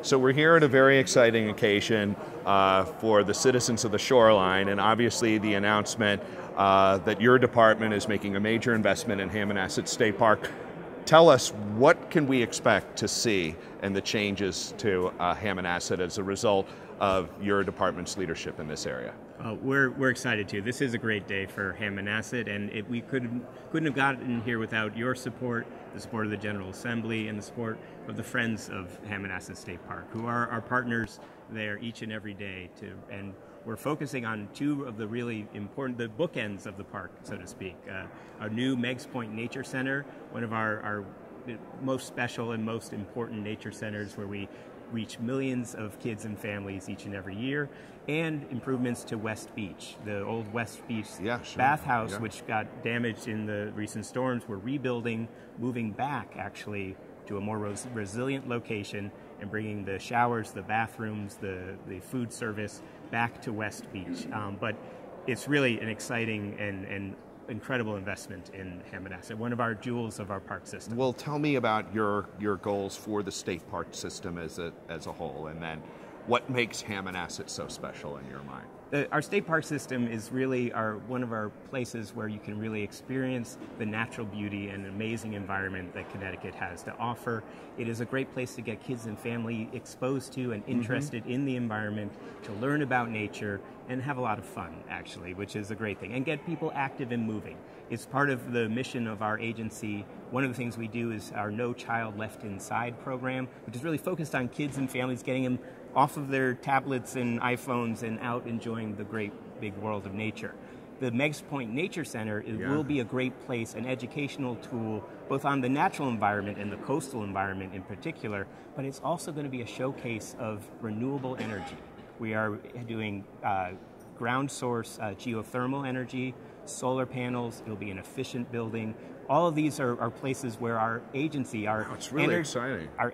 So we're here at a very exciting occasion for the citizens of the shoreline, and obviously the announcement that your department is making a major investment in Hammonasset State Park. Tell us, what can we expect to see in the changes to Hammonasset as a result of your department's leadership in this area? We're excited too. This is a great day for Hammonasset, and we couldn't have gotten here without your support, the support of the General Assembly, and the support of the Friends of Hammonasset State Park, who are our partners there each and every day. And we're focusing on two of the really important, the bookends of the park, so to speak. Our new Meigs Point Nature Center, one of our most special and most important nature centers, where we reach millions of kids and families each and every year, and improvements to West Beach, the old West Beach bathhouse, which got damaged in the recent storms. We're rebuilding, moving back actually to a more resilient location, and bringing the showers, the bathrooms, the food service back to West Beach. But it's really an exciting and incredible investment in Hammonasset, one of our jewels of our park system. Well, tell me about your goals for the state park system as a whole, and then what makes Hammonasset so special in your mind? Our state park system is really one of our places where you can really experience the natural beauty and amazing environment that Connecticut has to offer. It is a great place to get kids and family exposed to and interested in the environment, to learn about nature, and have a lot of fun, actually, which is a great thing, and get people active and moving. It's part of the mission of our agency. One of the things we do is our No Child Left Inside program, which is really focused on kids and families, getting them off of their tablets and iPhones and out enjoying the great big world of nature. The Meigs Point Nature Center will be a great place, an educational tool, both on the natural environment and the coastal environment in particular, but it's also going to be a showcase of renewable energy. We are doing ground source geothermal energy, solar panels. It'll be an efficient building. All of these are places where our agency, our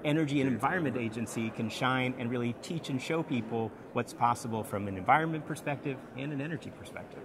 energy and environment agency, can shine and really teach and show people what's possible from an environment perspective and an energy perspective.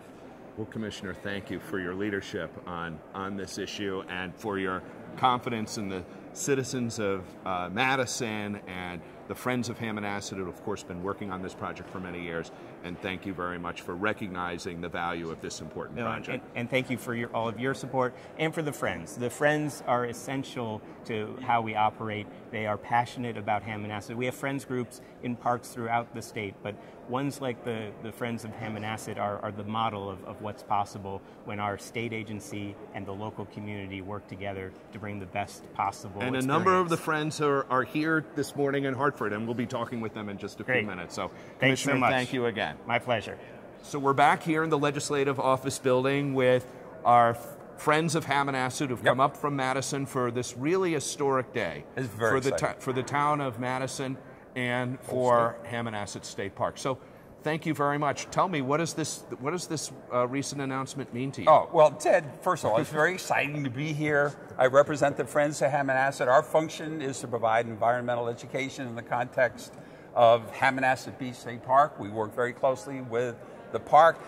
Well, Commissioner, thank you for your leadership on this issue, and for your confidence in the citizens of Madison and the Friends of Hammonasset, who have, of course, been working on this project for many years. And thank you very much for recognizing the value of this important project. And thank you for all of your support, and for the Friends. The Friends are essential to how we operate. They are passionate about Hammonasset. We have Friends groups in parks throughout the state, but ones like the Friends of Hammonasset are the model of what's possible when our state agency and the local community work together to bring the best possible experience. A number of the Friends are here this morning in Hartford, and we'll be talking with them in just a few minutes. So, thanks so Commissioner, much. thank you again. My pleasure. So we're back here in the Legislative Office Building with our Friends of Hammonasset who've come up from Madison for this really historic day. It's very exciting. For the town of Madison and for Hammonasset State Park. So thank you very much. Tell me, what does this recent announcement mean to you? Oh, well, Ted, first of all, it's very exciting to be here. I represent the Friends of Hammonasset. Our function is to provide environmental education in the context of Hammonasset Beach State Park. We work very closely with the park,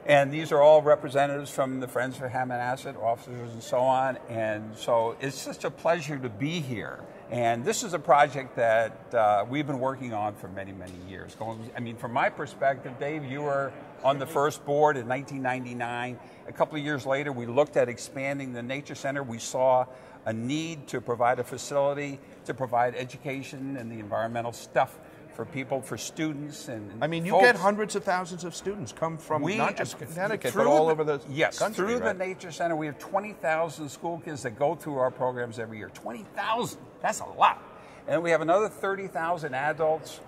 and these are all representatives from the Friends of Hammonasset, officers and so on, and so it's such a pleasure to be here. And this is a project that we've been working on for many, many years. I mean, from my perspective, Dave, you were on the first board in 1999. A couple of years later, we looked at expanding the Nature Center. We saw a need to provide a facility to provide education and the environmental stuff for people, for students, and I mean, you get hundreds of thousands of students come from not just Connecticut, but all over the country. Through the Nature Center, we have 20,000 school kids that go through our programs every year. 20,000, that's a lot. And we have another 30,000 adults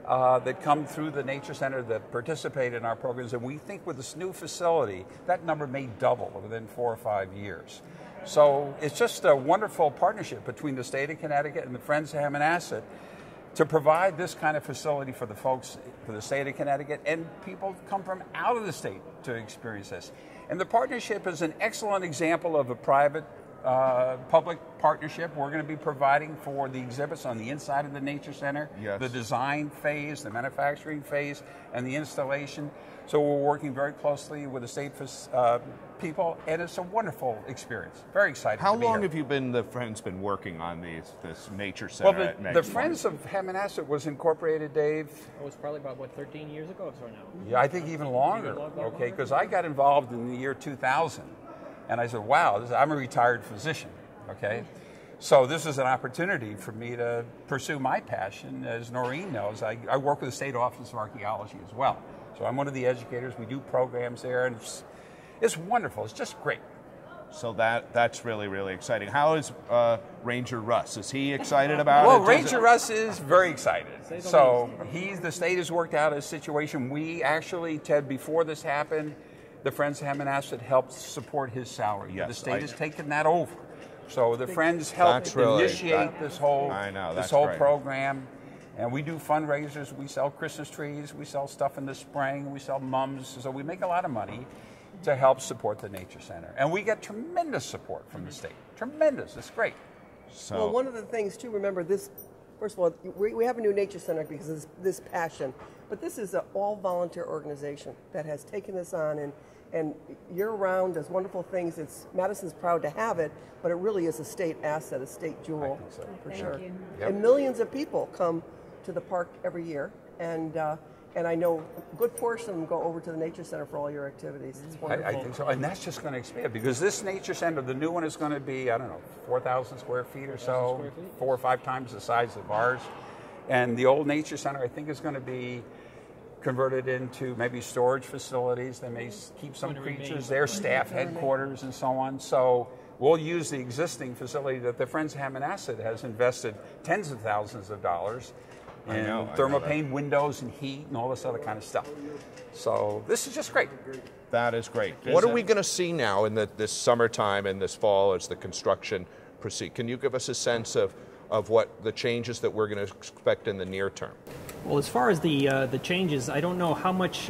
that come through the Nature Center that participate in our programs, and we think with this new facility, that number may double within 4 or 5 years. So it's just a wonderful partnership between the state of Connecticut and the Friends of Hammonasset to provide this kind of facility for the folks, for the state of Connecticut, and people come from out of the state to experience this. And the partnership is an excellent example of a private public partnership. We're going to be providing for the exhibits on the inside of the Nature Center, yes, the design phase, the manufacturing phase, and the installation. So we're working very closely with the state people, and it's a wonderful experience. Very excited. How to be long here. have you been, the Friends, been working on this Nature Center? Well, the Friends of Hammonasset was incorporated, Dave. It was probably about, what, 13 years ago or so now? Yeah, I think even longer. Okay, because I got involved in the year 2000, and I said, "Wow, I'm a retired physician." Okay, so this is an opportunity for me to pursue my passion. As Noreen knows, I work with the State Office of Archaeology as well. So I'm one of the educators. We do programs there, and it's wonderful. It's just great. So that's really, really exciting. How is Ranger Russ? Is he excited about it? Well, Ranger Russ is very excited. So the state has worked out a situation. We actually, Ted, before this happened, the Friends of Hammonasset helped support his salary. Yes, The state has taken that over. So the Friends helped initiate this whole great program. And we do fundraisers. We sell Christmas trees. We sell stuff in the spring. We sell mums. So we make a lot of money to help support the Nature Center. And we get tremendous support from the state. Tremendous. It's great. So, well, one of the things, too, remember this, first of all, we have a new Nature Center because of this passion. But this is an all-volunteer organization that has taken this on and year-round does wonderful things. Madison's proud to have it, but it really is a state asset, a state jewel, for sure. Yep. And millions of people come to the park every year, and I know a good portion of them go over to the Nature Center for all your activities. It's wonderful. I think so, and that's just going to expand because this Nature Center, the new one, is going to be, I don't know, 4,000 square feet or so, 4 or 5 times the size of ours. And the old Nature Center, I think, is going to be converted into maybe storage facilities. They may keep some creatures there, staff headquarters and so on. So we'll use the existing facility that the Friends of Hammonasset has invested tens of thousands of dollars in thermopane windows and heat and all this other kind of stuff. So this is just great. that is great. What are we going to see now in this summertime and this fall as the construction proceed? Can you give us a sense of what the changes that we're going to expect in the near term? Well, as far as the changes, I don't know how much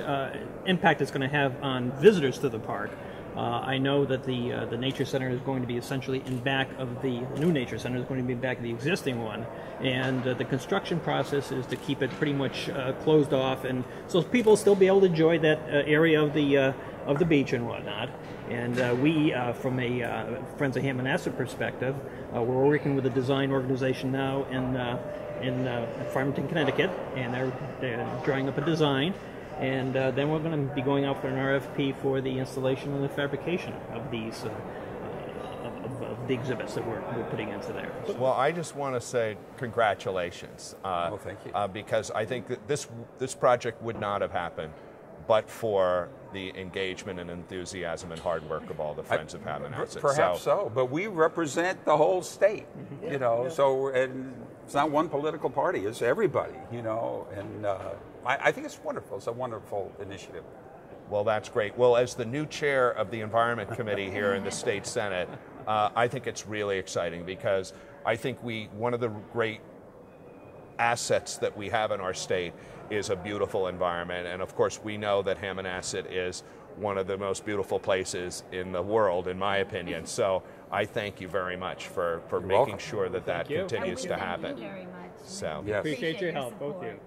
impact it's going to have on visitors to the park. I know that the Nature Center is going to be essentially in back of the new Nature Center is going to be back of the existing one, and the construction process is to keep it pretty much closed off, and so people will still be able to enjoy that area of the beach and whatnot. And we, from a Friends of Hammonasset perspective, we're working with a design organization now in Farmington, Connecticut, and they're drawing up a design. And then we're going to be going out for an RFP for the installation and the fabrication of these of the exhibits that we're putting into there. Well, I just want to say congratulations. Well, thank you. Because I think that this project would not have happened but for the engagement and enthusiasm and hard work of all the Friends of Hammonasset. Perhaps so, but we represent the whole state, you know, so and it's not one political party, it's everybody, you know, and I think it's wonderful. It's a wonderful initiative. Well, that's great. Well, as the new chair of the Environment Committee here in the State Senate, I think it's really exciting because I think one of the great assets that we have in our state is a beautiful environment. And of course, we know that Hammonasset is one of the most beautiful places in the world, in my opinion. So I thank you very much for making sure that continues to happen. Thank you very much. So, yes. Appreciate your help, both of you.